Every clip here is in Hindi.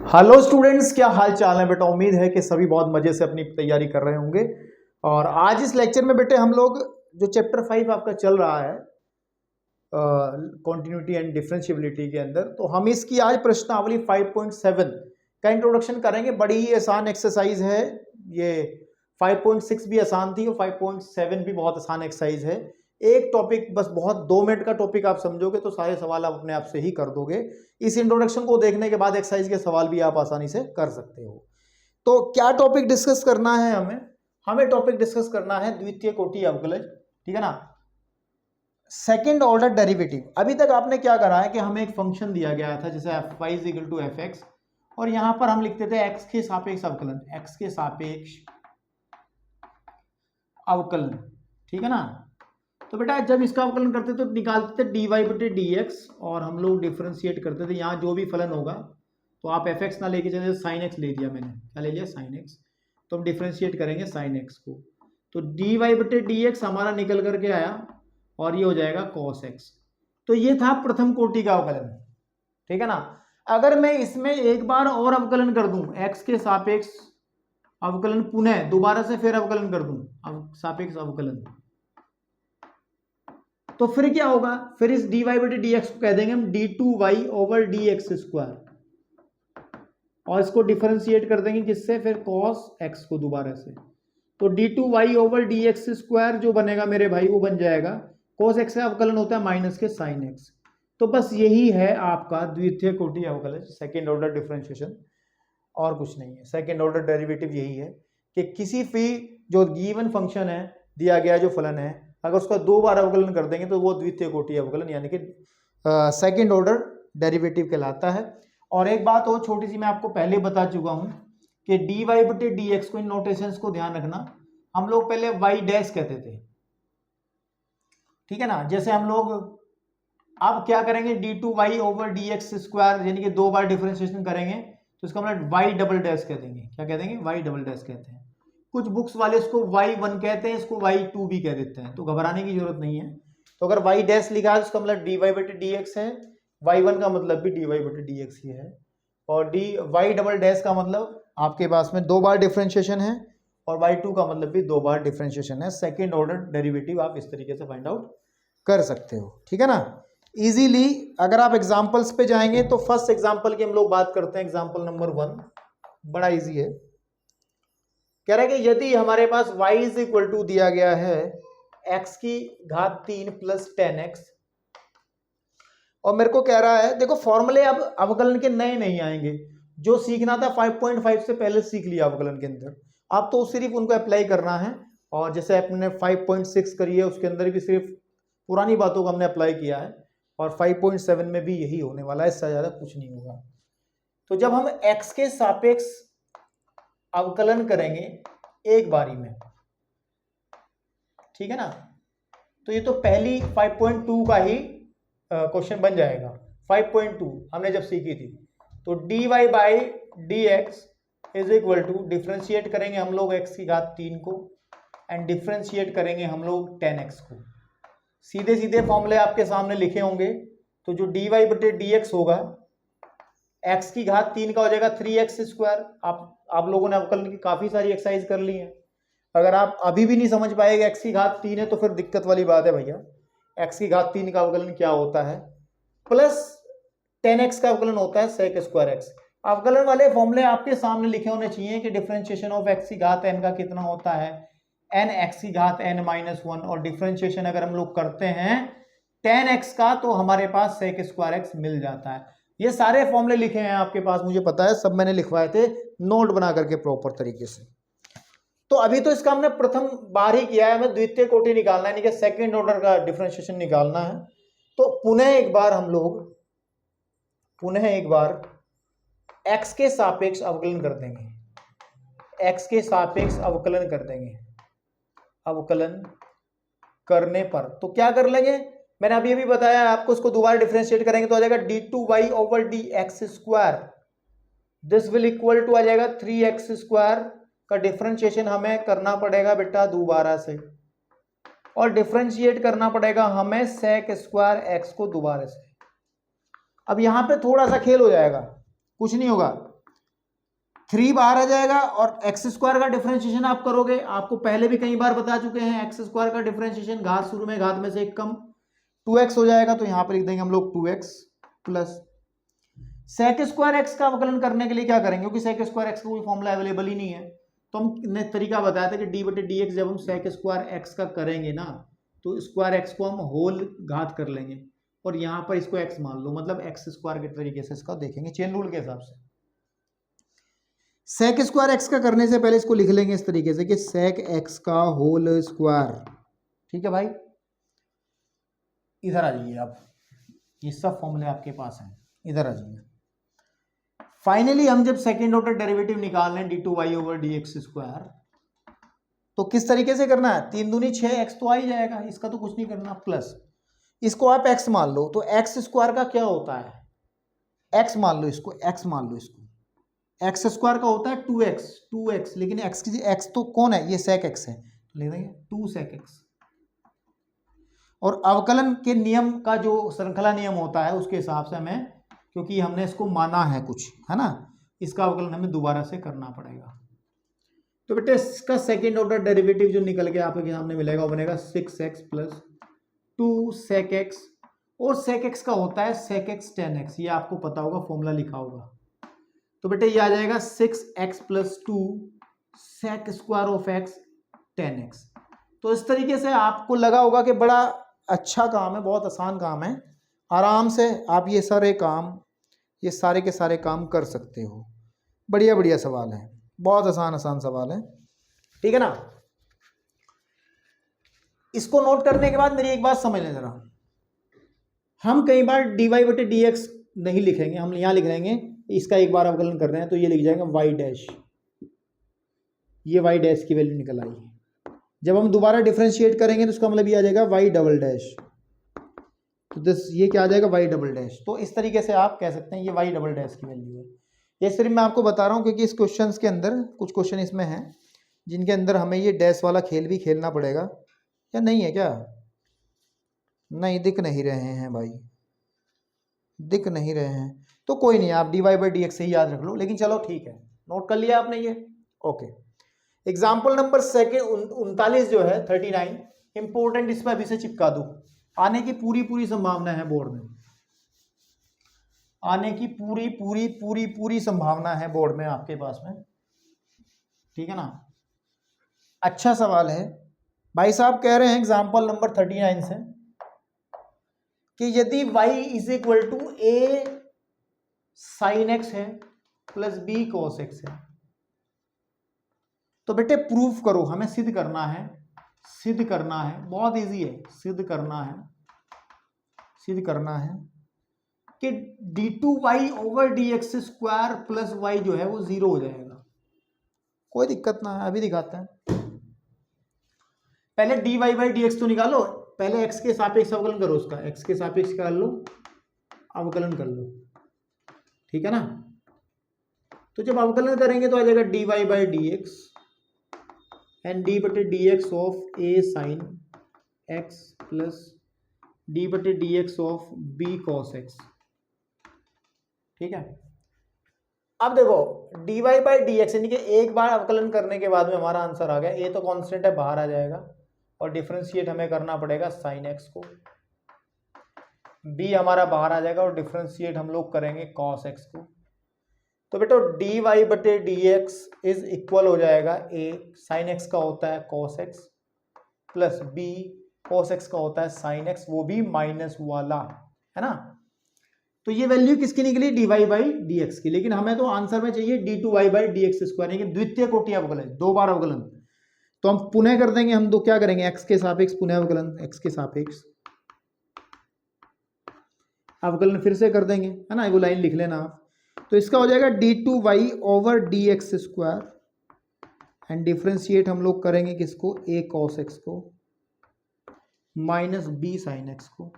हेलो स्टूडेंट्स, क्या हाल चाल है बेटा। उम्मीद है कि सभी बहुत मजे से अपनी तैयारी कर रहे होंगे। और आज इस लेक्चर में बेटे हम लोग जो चैप्टर 5 आपका चल रहा है कॉन्टिन्यूटी एंड डिफरेंशिएबिलिटी के अंदर, तो हम इसकी आज प्रश्नावली 5.7 का इंट्रोडक्शन करेंगे। बड़ी ही आसान एक्सरसाइज है ये। 5.6 भी आसान थी और 5.7 भी बहुत आसान एक्सरसाइज है। एक टॉपिक बस, बहुत 2 मिनट का टॉपिक आप समझोगे तो सारे सवाल आप अपने आप से ही कर दोगे। इस इंट्रोडक्शन को देखने के बाद एक्सरसाइज के सवाल भी आप आसानी से कर सकते हो। तो क्या टॉपिक डिस्कस करना है हमें टॉपिक डिस्कस करना है द्वितीय कोटि अवकलज, ठीक है ना, सेकेंड ऑर्डर डेरिवेटिव। अभी तक आपने क्या करा है कि हमें एक फंक्शन दिया गया था जैसे fy = fx, और यहां पर हम लिखते थे x के सापेक्ष अवकलन, x के सापेक्ष अवकलन, ठीक है ना। तो बेटा जब इसका अवकलन करते तो निकालते थे dy/dx और हम लोग डिफरेंशिएट करते थे। यहाँ जो भी फलन होगा तो आप fx ना लेके चले, sin x ले लिया मैंने, क्या ले लिया, sin x। तो हम डिफरेंशिएट करेंगे sin x को, तो dy/dx हमारा निकल करके आया और ये हो जाएगा cos x। तो ये था प्रथम कोटि का अवकलन, ठीक है ना। अगर मैं इसमें एक बार और अवकलन कर दूं, x के सापेक्ष अवकलन पुनः दोबारा से फिर अवकलन कर दूं, सापेक्ष अवकलन, तो फिर क्या होगा, फिर इस dy/dx को कह देंगे हम d2y/dx², और इसको डिफरेंशिएट कर देंगे किससे, फिर cos x को दोबारा से। तो d2y/dx² जो बनेगा मेरे भाई वो बन जाएगा cos x का अवकलन होता है माइनस के sin x। तो बस यही है आपका द्वितीय कोटि अवकलन, सेकेंड ऑर्डर डिफरेंशिएशन, और कुछ नहीं है। सेकेंड ऑर्डर डेरिवेटिव यही है कि किसी भी जो गिवन फंक्शन है, दिया गया जो फलन है, अगर उसका 2 बार अवकलन कर देंगे तो वो द्वितीय कोटि अवकलन यानी कि सेकेंड ऑर्डर डेरिवेटिव कहलाता है। और एक बात और छोटी सी मैं आपको पहले बता चुका हूं कि dy/dx को, इन नोटेशंस को ध्यान रखना, हम लोग पहले y डैश कहते थे, ठीक है ना। जैसे हम लोग अब क्या करेंगे, d2y/dx² यानी कि 2 बार डिफरेंशिएशन करेंगे तो इसका मतलब y डबल डैश कह देंगे। क्या कह देंगे, y डबल डैश कहते हैं। कुछ बुक्स वाले इसको y1 कहते हैं, इसको y2 भी कह देते हैं, तो घबराने की जरूरत नहीं है। तो अगर y डैश लिखा है तो इसका मतलब dy/dx है, y1 का मतलब भी dy/dx ही है, और y डबल डैश का मतलब आपके पास में 2 बार डिफरेंशिएशन है, और y2 का मतलब भी 2 बार डिफरेंशिएशन है। सेकेंड ऑर्डर डेरिवेटिव आप इस तरीके से फाइंड आउट कर सकते हो, ठीक है ना, इजीली। अगर आप एग्जांपल्स पे जाएंगे तो फर्स्ट एग्जांपल की हम लोग बात करते हैं, एग्जांपल नंबर 1, बड़ा इजी है। कह रहा है कि यदि हमारे पास y = दिया गया है x³ + 10x, और मेरे को कह रहा है, देखो फॉर्मूले अब अवकलन के नए नहीं आएंगे, जो सीखना था 5.5 से पहले सीख लिया अवकलन के अंदर, अब तो सिर्फ उनको अप्लाई करना है। और जैसे अपने 5.6 करी है उसके अंदर भी सिर्फ पुरानी बातों को हमने अप्लाई किया है, और 5.7 में भी यही होने वाला है, इससे ज्यादा कुछ नहीं होगा। तो जब हम x के सापेक्ष अवकलन करेंगे एक बारी में, ठीक है ना, तो ये तो पहली 5.2 का ही क्वेश्चन बन जाएगा। 5.2 हमने जब सीखी थी, तो dy/dx = डिफरेंशिएट करेंगे हम लोग x³ को, एंड डिफरेंशिएट करेंगे हम लोग 10x को। सीधे सीधे फॉर्मूले आपके सामने लिखे होंगे। तो जो dy/dx होगा x³ का हो जाएगा 3x²। आप लोगों ने अवकलन की काफी सारी एक्सरसाइज कर ली है। अगर आप अभी भी नहीं समझ पाएंगे x³ है तो फिर दिक्कत वाली बात है भैया। x³ का अवकलन क्या होता है, प्लस 10x का अवकलन होता है sec²x। अवकलन वाले फॉर्मूले आपके सामने लिखे होने चाहिए कि डिफरेंशिएशन ऑफ x⁴n का कितना होता है, n(x⁴n-1), और डिफरेंशिएशन अगर हम लोग करते हैं 10x का तो हमारे पास sec²x मिल जाता है। ये सारे फॉर्मूले लिखे हैं आपके पास, मुझे पता है, सब मैंने लिखवाए थे नोट बना करके प्रॉपर तरीके से। तो अभी तो इसका हमने प्रथम बार ही किया है, हमें द्वितीय कोटि निकालना है, यानी कि सेकेंड ऑर्डर का डिफरेंशिएशन निकालना है। तो पुनः एक बार x के सापेक्ष अवकलन कर देंगे, x के सापेक्ष अवकलन कर देंगे। अवकलन करने पर तो क्या कर लेंगे, मैंने अभी बताया आपको, इसको दोबारा डिफरेंशिएट करेंगे तो आ जाएगा d2y/dx², this will equal to आ जाएगा 3x² का डिफरेंशिएशन हमें करना पड़ेगा बेटा दोबारा से, और डिफरेंशिएट करना पड़ेगा हमें sec²x को दोबारा से। अब यहां पे थोड़ा सा खेल हो जाएगा, कुछ नहीं होगा। 3 बाहर आ जाएगा और एक्स स्क्वायर का डिफरेंशिएशन आप करोगे, आपको पहले भी कई बार बता चुके हैं, एक्स स्क्वायर का डिफरेंशिएशन घात शुरू में घात में से एक कम 2x हो जाएगा, तो यहां पर लिख देंगे हम लोग 2x plus sec square x का अवकलन करने के लिए क्या करेंगे, क्योंकि सेक स्क्वायर एक्स का कोई फॉर्मूला अवेलेबल ही नहीं है, तो हमने तरीका बताया था कि डी बटे डी एक्स जब हम सेक स्क्वायर एक्स का करेंगे ना, तो स्क्वायर एक्स को हम होल घात कर लेंगे और यहाँ पर इसको एक्स मान लो, मतलब एक्स स्क्वायर के तरीके से इसका देखेंगे चेन रूल के हिसाब से। सेक स्क्वायर एक्स का करने से पहले इसको लिख लेंगे इस तरीके से कि सेक एक्स का होल स्क्वायर। ठीक है भाई, इधर आ जाइए आप, ये सब फॉर्मूले आपके पास हैं, इधर आ जाइए। फाइनली हम जब सेकेंड ऑर्डर डेरिवेटिव निकाल लें d two y over d x square, तो किस तरीके से करना है, 3 दूनी 6 एक्स तो आ ही जाएगा, इसका तो कुछ नहीं करना, प्लस इसको आप एक्स मान लो, तो एक्स स्क्वायर का क्या होता है, एक्स मान लो इसको, एक्स मान लो इसको, एक्स स्क्वायर का होता है 2x, लेकिन एक्स की एक्स तो कौन है, ये सेक एक्स है, तो लिख देंगे 2 सेक एक्स। और अवकलन के नियम का जो श्रृंखला नियम होता है उसके हिसाब से हमें, क्योंकि हमने इसको माना है कुछ, है ना, इसका अवकलन हमें दोबारा से करना पड़ेगा। तो बेटे इसका सेकेंड ऑर्डर डेरिवेटिव जो निकल के आपके सामने मिलेगा वो बनेगा 6x प्लस 2 सेक एक्स, और सेक एक्स का होता है सेक एक्स टेन एक्स, ये आपको पता होगा, फॉर्मूला लिखा होगा। तो बेटे ये आ जाएगा 6x plus 2 sec square of x 10x। तो इस तरीके से आपको लगा होगा कि बड़ा अच्छा काम है, बहुत आसान काम है, आराम से आप ये सारे काम, ये सारे के सारे काम कर सकते हो। बढ़िया बढ़िया सवाल है, बहुत आसान आसान सवाल है, ठीक है ना। इसको नोट करने के बाद मेरी एक बात समझ लें जरा, हम कई बार डी वाई बटे डी एक्स नहीं लिखेंगे, हम यहाँ लिख लेंगे, इसका एक बार अवकलन कर रहे हैं तो ये लिख जाएगा वाई डैश, ये वाई डैश की वैल्यू निकल आई। जब हम दोबारा डिफरेंशिएट करेंगे तो उसका मतलब ये आ जाएगा वाई डबल डैश, तो दिस ये क्या आ जाएगा वाई डबल डैश। तो इस तरीके से आप कह सकते हैं ये वाई डबल डैश की वैल्यू है। ये सिर्फ मैं आपको बता रहा हूँ क्योंकि इस क्वेश्चंस के अंदर कुछ क्वेश्चन इसमें हैं जिनके अंदर हमें ये डैश वाला खेल भी खेलना पड़ेगा, या नहीं है क्या, नहीं दिख नहीं रहे हैं भाई, दिख नहीं रहे हैं, तो कोई नहीं, आप d y by d x से ही याद रख लो, लेकिन चलो ठीक है, नोट कर लिया आपने ये, ओके। एग्जाम्पल नंबर 39 जो है 39 इंपोर्टेंट, इस पर अभी से चिपका दो, आने की पूरी पूरी संभावना है बोर्ड में, आने की पूरी पूरी पूरी पूरी संभावना है बोर्ड में आपके पास में, ठीक है ना। अच्छा सवाल है भाई साहब, कह रहे हैं एग्जाम्पल नंबर 39 से कि यदि y is equal to a sine x है प्लस b कॉस एक्स है, तो बेटे प्रूफ करो, हमें सिद्ध करना है, सिद्ध करना है, बहुत इजी है, सिद्ध करना है, सिद्ध करना है कि d2y over dx square plus y जो है वो 0 हो जाएगा। कोई दिक्कत ना है, अभी दिखाते हैं। पहले dy बाई dx तो निकालो, पहले x के सापेक्ष अवकलन करो, उसका x के सापेक्ष कर लो, अवकलन कर लो, ठीक है ना। तो जब अवकलन करेंगे तो आ जाएगा dy by dx and d बटे dx of a sine x plus d बटे dx of b cos x, ठीक है। अब देखो dy बाई dx यानी कि एक बार अवकलन करने के बाद में हमारा आंसर आ गया, a तो कांस्टेंट है बाहर आ जाएगा और डिफरेंशिएट हमें करना पड़ेगा साइन एक्स को, b हमारा बाहर आ जाएगा और डिफरेंशिएट हम लोग करेंगे कॉस एक्स को। तो बेटा dy बटे dx इज इक्वल हो जाएगा a साइन एक्स का होता है cos x plus b cos x का होता है साइन एक्स, वो भी माइनस वाला, है ना। तो ये वैल्यू किसकी निकली, dy बाई dx की, लेकिन हमें तो आंसर में चाहिए d2y बाई dx स्क्वायर, यानी द्वितीय कोटि अवकलन, 2 बार अवकलन। तो हम पुनः कर देंगे, हम तो क्या करेंगे, x के सापेक्ष पुनः अवकलन, x के सापेक्ष अवकलन फिर से कर देंगे, है ना, वो लाइन लिख लेना आप। तो इसका हो जाएगा d2y over dx square and differentiate हम लोग करेंगे किसको, a cos x को माइनस b sin x को,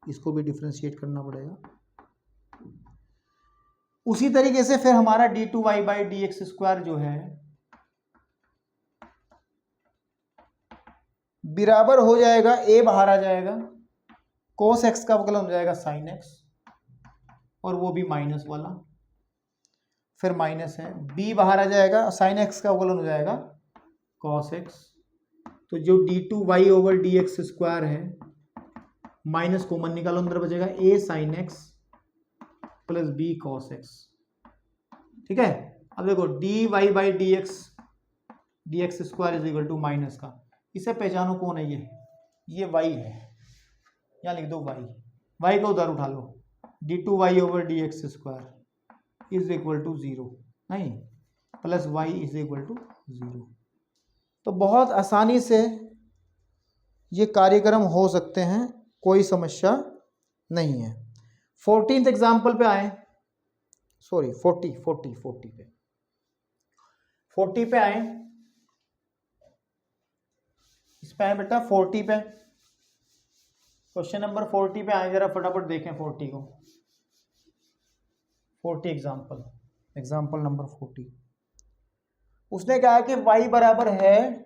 इसको भी डिफरेंशिएट करना पड़ेगा। उसी तरीके से फिर हमारा d2y बाई dx स्क्वायर जो है बराबर हो जाएगा, a बाहर आ जाएगा, cos x का अवकलन हो जाएगा sin x और वो भी माइनस वाला। फिर माइनस है, b बाहर आ जाएगा, साइन एक्स का अवकलन हो जाएगा कॉस एक्स। तो जो d2y over d x square है, माइनस कॉमन निकालो, अंदर बचेगा a sine x plus b cos x. ठीक है, अब देखो dy by d x square is equal to minus का, इसे पहचानो कौन है, ये y है, यहाँ लिख दो y का उधार उठा लो, d2y over d x square is equal to 0, नहीं plus y is equal to 0। तो बहुत आसानी से ये कार्यक्रम हो सकते हैं, कोई समस्या नहीं है। 14th एग्जाम्पल पे आए, सॉरी 40 पे आए, इस पे आए बेटा 40 पे, क्वेश्चन नंबर 40 पे आए, जरा फटाफट देखें 40 को। 40 एग्जाम्पल नंबर 40, उसने कहा कि y बराबर है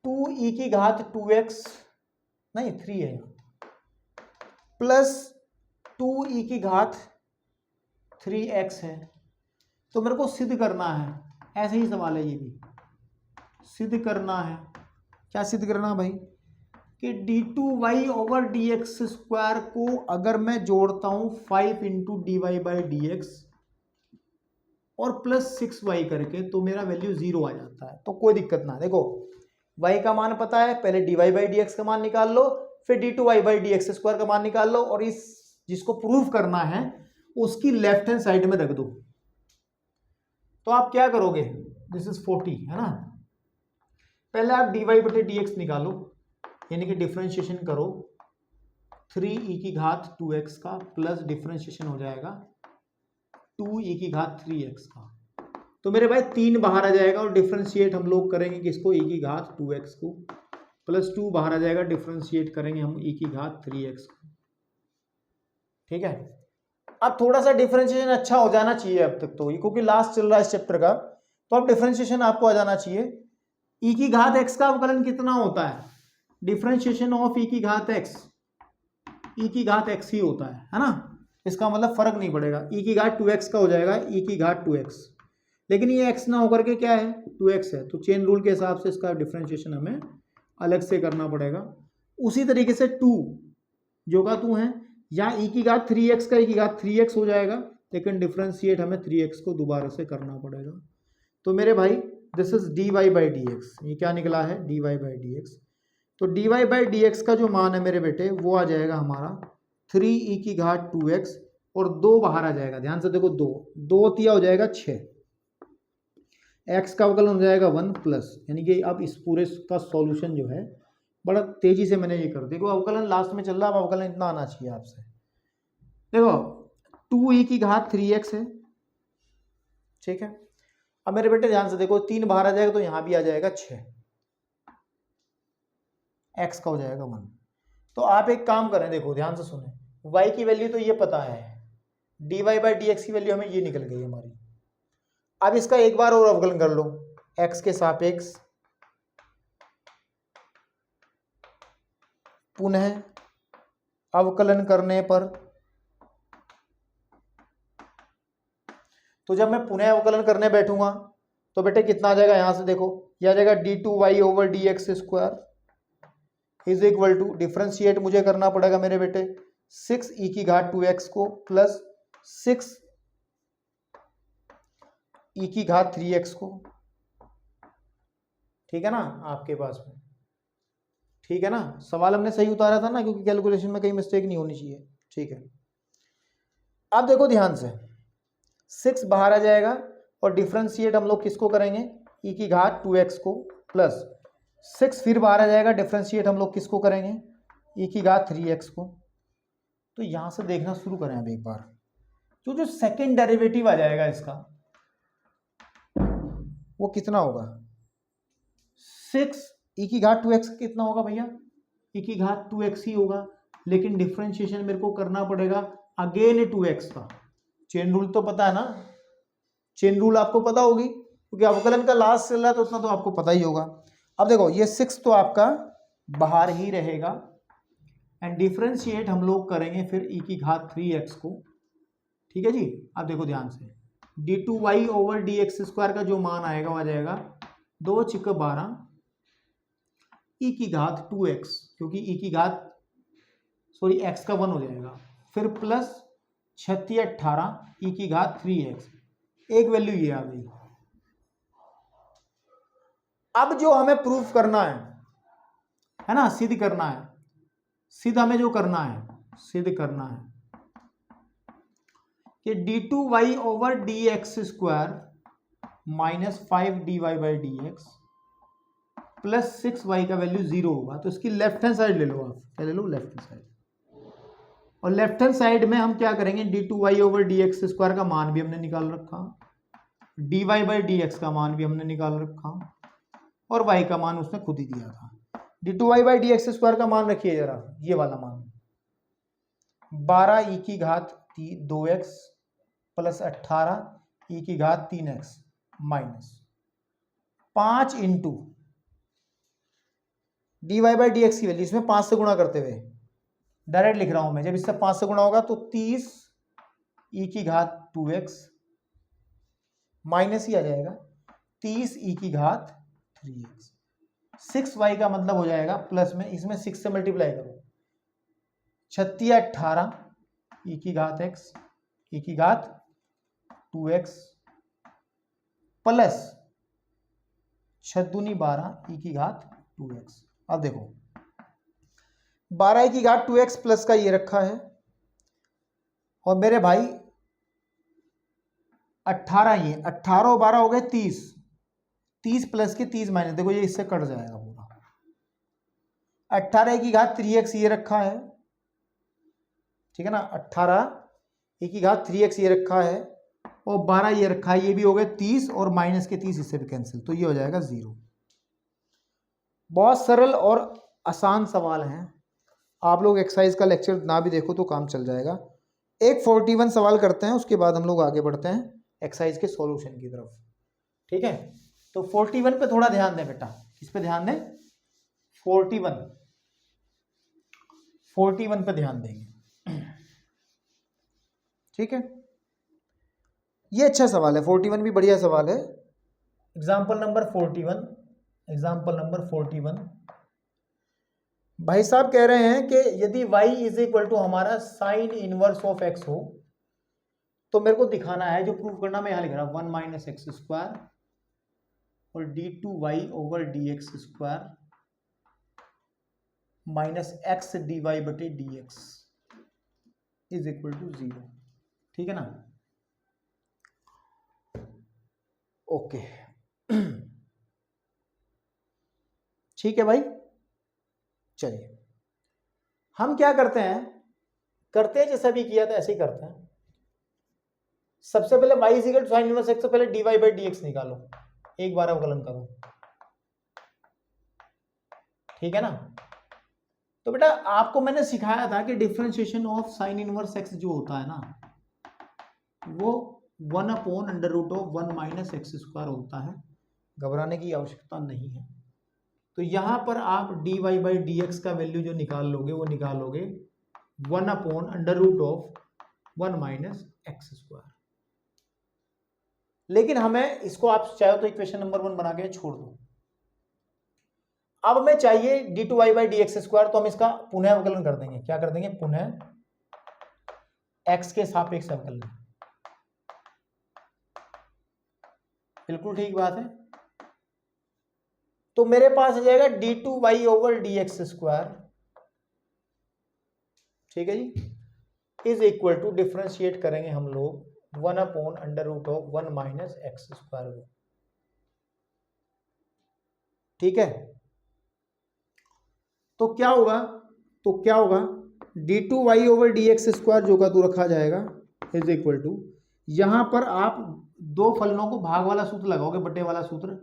2e की घात 2x, नहीं 3 है, प्लस 2e की घात 3x है। तो मेरे को सिद्ध करना है, ऐसे ही सवाल है ये भी, सिद्ध करना है। क्या सिद्ध करना भाई, कि d2y over d x square को अगर मैं जोड़ता हूं 5 into d y by d x और प्लस 6y करके, तो मेरा वैल्यू 0 आ जाता है। तो कोई दिक्कत ना, देखो y का मान पता है, पहले dy बाई डी एक्स का मान निकाल लो, फिर d2y by d x square का मान निकाल लो, और इस जिसको प्रूव करना है उसकी लेफ्ट हैंड साइड में रख दो। तो आप क्या करोगे, दिस इज 40 है ना, पहले आप dy बटे डी एक्स निकालो, यानी कि डिफरेंशिएशन करो 3e की घात 2x का, प्लस डिफरेंशिएशन हो जाएगा 2e की घात 3x का। तो मेरे भाई 3 बाहर आ जाएगा, और डिफरेंशिएट हम लोग करेंगे किसको, e की घात 2x को, प्लस 2 बाहर आ जाएगा, डिफरेंशिएट करेंगे हम e की घात 3x को। ठीक है, अब थोड़ा सा डिफरेंशिएशन अच्छा हो जाना चाहिए अब तक तो, क्योंकि लास्ट चल रहा है इस चैप्टर का, तो अब डिफरेंशिएशन आपको आ जाना चाहिए। e की घात x का अवकलन कितना होता है, डिफरेंशिएशन ऑफ e की घात x, e की घात x ही होता है ना, इसका मतलब फर्क नहीं पड़ेगा, e की घात 2x का हो जाएगा e की घात 2x, लेकिन ये x ना होकर के क्या है 2x है, तो चेन रूल के हिसाब से इसका डिफरेंशिएशन हमें अलग से करना पड़ेगा। उसी तरीके से 2 जो का 2 है, यहाँ e की घात 3x का e की घात 3x हो जाएगा, लेकिन डिफरेंशिएट हमें 3x को दोबारा से करना पड़ेगा। तो मेरे भाई this is dy by d x, ये क्या निकला है dy बाई डी एक्स। तो dy बाई डी एक्स का जो मान है मेरे बेटे, वो आ जाएगा हमारा 3e की घात 2x, और 2 बाहर आ जाएगा, ध्यान से देखो 2 तिया हो जाएगा 6, x का अवकलन हो जाएगा 1 प्लस, यानी कि अब इस पूरे का सॉल्यूशन जो है बड़ा तेजी से मैंने ये कर, देखो अवकलन लास्ट में चल रहा है, अब अवकलन इतना आना चाहिए आपसे। देखो 2e की घात 3x है, ठीक है, अब मेरे बेटे ध्यान से देखो 3 बाहर आ जाएगा, तो यहाँ भी आ जाएगा 6, x का हो जाएगा 1। तो आप एक काम करें, देखो ध्यान से सुने, y की वैल्यू तो ये पता है, dy बाई डी एक्स की वैल्यू हमें ये निकल गई हमारी। अब इसका एक बार और अवकलन कर लो, x के सापेक्ष, पुनः अवकलन करने पर, तो जब मैं पुनः अवकलन करने बैठूंगा तो बेटे कितना आ जाएगा, यहां से देखो यह आ जाएगा d2y over d x square is equal to, differentiate मुझे करना पड़ेगा मेरे बेटे 6e की घात 2x को प्लस 6e की घात 3x को। ठीक है ना आपके पास में, ठीक है ना, सवाल हमने सही उतारा था ना, क्योंकि कैलकुलेशन में कहीं मिस्टेक नहीं होनी चाहिए। ठीक है, अब देखो ध्यान से, 6 बाहर आ जाएगा, और डिफरेंशिएट हम लोग किसको करेंगे, e की घात 2x को, प्लस 6 फिर बाहर आ जाएगा, डिफरेंशिएट हम लोग किसको करेंगे, e की घात 3x को। तो यहां से देखना शुरू करें अब एक बार, तो जो सेकेंड डेरिवेटिव आ जाएगा इसका, वो कितना होगा, 6 e की घात 2x कितना होगा भैया, e की घात 2x ही होगा, लेकिन डिफरेंशिएशन मेरे को करना पड़ेगा अगेन 2x का। चेन रूल तो पता है ना, चेन रूल आपको पता होगी, क्योंकि अवकलन का लास्ट चल रहा है, तो उतना तो आपको पता ही होगा। अब देखो ये 6 तो आपका बाहर ही रहेगा, एंड डिफरेंशिएट हम लोग करेंगे फिर e की घात 3x को। ठीक है जी, अब देखो ध्यान से, d2y ओवर dx स्क्वायर का जो मान आएगा वो आ जाएगा 2 × 12 e की घात 2x, क्योंकि e की घात x का 1 हो जाएगा, फिर प्लस 36 18 e की घात 3x, एक वैल्यू ये आ गई। अब जो हमें प्रूफ करना है ना, सिद्ध करना है, सिद्ध हमें जो करना है, सिद्ध करना है कि d2y over dx square minus 5dy/dx plus 6y का वैल्यू 0 होगा। तो इसकी लेफ्ट हैंड साइड ले लो आप, क्या ले लो, लेफ्ट हैंड साइड। और लेफ्ट हैंड साइड में हम क्या करेंगे, d2y ओवर dx स्क्वायर का मान भी हमने निकाल रखा, dy/dx का मान भी हमने निकाल रखा, और y का मान उसने खुद ही दिया था। d2y/dx स्क्वायर का मान रखिए जरा, ये वाला मान 12 e की घात 2x प्लस 18 e की घात 3x माइनस 5 इंटू dy/dx की वैल्यू, इसमें 5 से गुणा करते हुए डायरेक्ट लिख रहा हूं मैं, जब इससे 5 से गुणा होगा तो 30 e की घात 2x माइनस ही आ जाएगा 30 e की घात 3x, 6y का मतलब हो जाएगा प्लस में, इसमें 6 से मल्टीप्लाई करो, 36 18 e की घात x e की घात 2x प्लस 6 दूनी 12 e की घात 2x। अब देखो 12 e की घात 2x प्लस का ये रखा है, और मेरे भाई 18 ये 18 और 12 हो गए 30, 30 प्लस के 30 माइनस, देखो ये इससे कट जाएगा पूरा। 18 e की घात 3x ये रखा है, ठीक है ना, 18 e की घात 3x ये रखा है, और 12 ये रखा है, ये भी हो गए 30, और माइनस के 30 इससे भी कैंसिल, तो ये हो जाएगा 0। बहुत सरल और आसान सवाल हैं, आप लोग एक्सरसाइज का लेक्चर ना भी देखो तो काम चल जाएगा। एक 41 सवाल करते हैं, उसके बाद हम लोग आगे बढ़ते हैं एक्सरसाइज के सॉल्यूशन की तरफ, ठीक है। तो 41 पे थोड़ा ध्यान दें बेटा, किस पे ध्यान दें, 41 पे ध्यान देंगे, ठीक है। ये अच्छा सवाल है, 41 भी बढ़िया सवाल है। एग्जाम्पल नंबर 41, एग्जाम्पल नंबर 41 भाई साहब कह रहे हैं कि यदि y इज इक्वल टू हमारा साइन इनवर्स ऑफ x हो, तो मेरे को दिखाना है, जो प्रूफ करना मैं यहां लिख रहा हूं, 1 माइनस एक्स स्क्वायर और d2y over dx square minus x dy/dx is equal to 0, ठीक है ना। ओके ठीक है भाई, चलिए हम क्या करते हैं जैसा भी किया था ऐसे ही करते हैं। सबसे पहले y is equal to sine inverse x से पहले dy/dx निकालो, एक बार अवकलन करो, ठीक है ना। तो बेटा आपको मैंने सिखाया था कि differentiation of sine inverse x जो होता है ना, वो 1/√1 माइनस एक्स स्क्वायर होता है, घबराने की आवश्यकता नहीं है। तो यहां पर आप dy/dx का वैल्यू जो निकाल लोगे वो निकालोगे 1/√1 माइनस एक्स स्क्वायर। लेकिन हमें इसको आप चाहो तो इक्वेशन नंबर 1 बना के छोड़ दो। अब हमें चाहिए d2y/dx स्क्वायर, तो हम इसका पुनः अवकलन कर देंगे, क्या कर देंगे, पुनः x के सापेक्ष अवकलन। बिल्कुल ठीक बात है। तो मेरे पास आ जाएगा d2y ओवर dx स्क्वायर, ठीक है जी, इज इक्वल टू, डिफरेंशिएट करेंगे हम लोग 1/√1 माइनस एक्स स्क्वायर को, ठीक है। तो क्या होगा d2y ओवर dx स्क्वायर जो का तो रखा जाएगा इज इक्वल टू, यहां पर आप दो फलनों को भाग वाला सूत्र लगाओगे, बटे वाला सूत्र,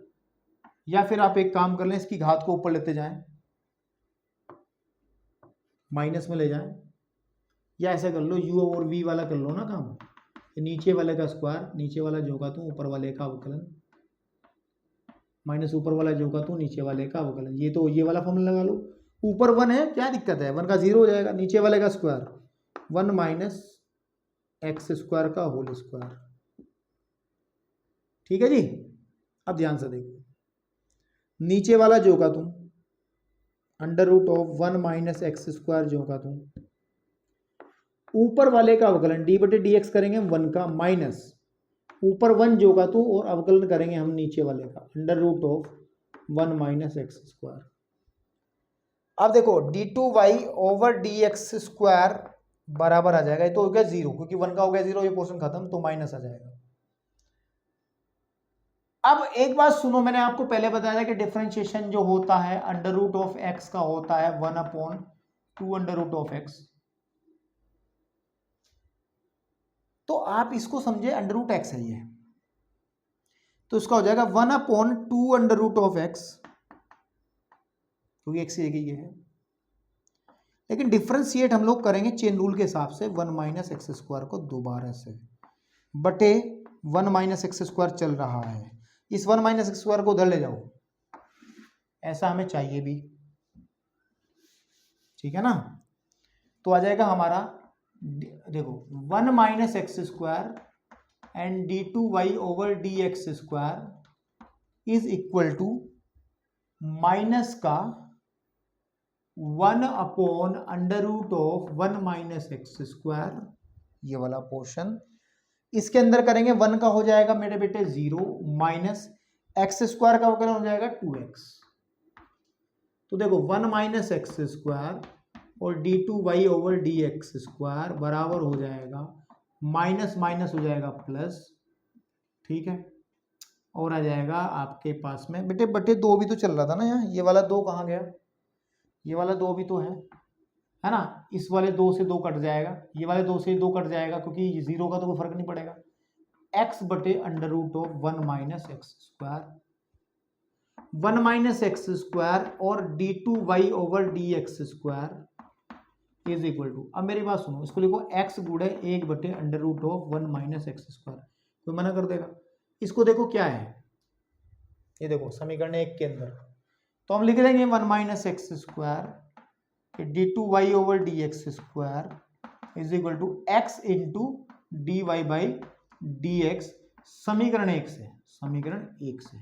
या फिर आप एक काम कर लें, इसकी घात को ऊपर लेते जाएं, माइनस में ले जाएं, या ऐसा कर लो u और v वाला कर लो ना काम, नीचे वाले का स्क्वायर, नीचे वाला जो का तू ऊपर वाले का अवकलन, माइनस ऊपर वाला जो का तू नीचे वाले का अवकलन। ये तो ये वाला फॉर्मूला लगा लो, ऊपर 1 है, क्या दिक्कत है, 1 का 0 हो जाएगा, नीचे वाले का स्क्वायर 1 माइनस एक्स स्क्वायर का होल स्क्वायर, ठीक है जी। अब ध्यान से देखो, नीचे वाला जो का तुम under root of 1 minus x square जो का तुम ऊपर वाले का अवकलन डी बटे डी एक्स करेंगे 1 का माइनस ऊपर 1 जो का तू और अवकलन करेंगे हम नीचे वाले का under root of 1 minus x square. अब देखो d2y ओवर dx स्क्वायर बराबर आ जाएगा, ये तो हो गया 0 क्योंकि 1 का हो गया 0, ये पोर्शन खत्म, तो माइनस आ जाएगा। अब एक बात सुनो, मैंने आपको पहले बताया था कि डिफरेंशिएशन जो होता है अंडर रूट ऑफ एक्स का होता है 1/2 अंडर रूट ऑफ एक्स। तो आप इसको समझे अंडर रूट एक्स है ये, तो इसका हो जाएगा 1/2 अंडर रूट ऑफ एक्स, क्योंकि एक्स एक ही है। लेकिन डिफरेंशिएट हम लोग करेंगे चेन रूल के हिसाब से 1 माइनस एक्स स्क्वायर को दोबारा से बटे 1 माइनस एक्स स्क्वायर चल रहा है, इस 1 माइनस एक्स स्क्वायर को उधर ले जाओ, ऐसा हमें चाहिए भी, ठीक है ना। तो आ जाएगा हमारा देखो 1 minus x square and d2y over dx square is equal to minus का 1 upon under root of 1 minus x square, ये वाला पोर्शन इसके अंदर करेंगे 1 का हो जाएगा मेरे बेटे 0 माइनस एक्स स्क्वायर का अवकलन हो जाएगा 2x। तो देखो 1 माइनस एक्स स्क्वायर और d2y ओवर dx स्क्वायर बराबर हो जाएगा माइनस माइनस हो जाएगा प्लस, ठीक है, और आ जाएगा आपके पास में बेटे बटे 2 भी तो चल रहा था ना यहाँ, ये वाला 2 कहाँ गया, ये वाला 2 भी तो है ना, इस वाले 2 से 2 कट जाएगा, ये वाले 2 से 2 कट जाएगा क्योंकि 0 का तो कोई फर्क नहीं पड़ेगा, x बटे under root of 1 minus x square 1 minus x square और d2y over dx square is equal to, अब मेरी बात सुनो, इसको लिखो x गुणे 1 बटे under root of 1 minus x square, कोई मना कर देगा। इसको देखो क्या है, ये देखो समीकरण 1 के अंदर, तो हम लिख देंगे 1 minus x square d2y over dx square is equal to x into dy by dx, समीकरण 1 से, समीकरण 1 से,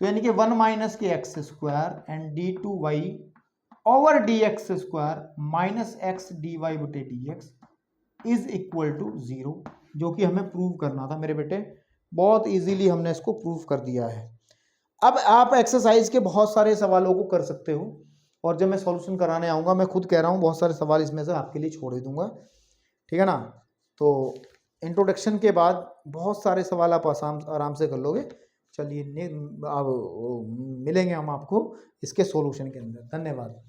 तो यानी कि 1 माइनस के x square and d2y over dx square minus x dy बटे dx इज इक्वल टू 0, जो कि हमें प्रूव करना था मेरे बेटे, बहुत इजीली हमने इसको प्रूव कर दिया है। अब आप एक्सरसाइज के बहुत सारे सवालों को कर सकते हो, और जब मैं सॉल्यूशन कराने आऊँगा, मैं खुद कह रहा हूँ बहुत सारे सवाल इसमें से आपके लिए छोड़ दूंगा, ठीक है ना। तो इंट्रोडक्शन के बाद बहुत सारे सवाल आप आराम से कर लोगे। चलिए अब मिलेंगे हम आपको इसके सॉल्यूशन के अंदर। धन्यवाद।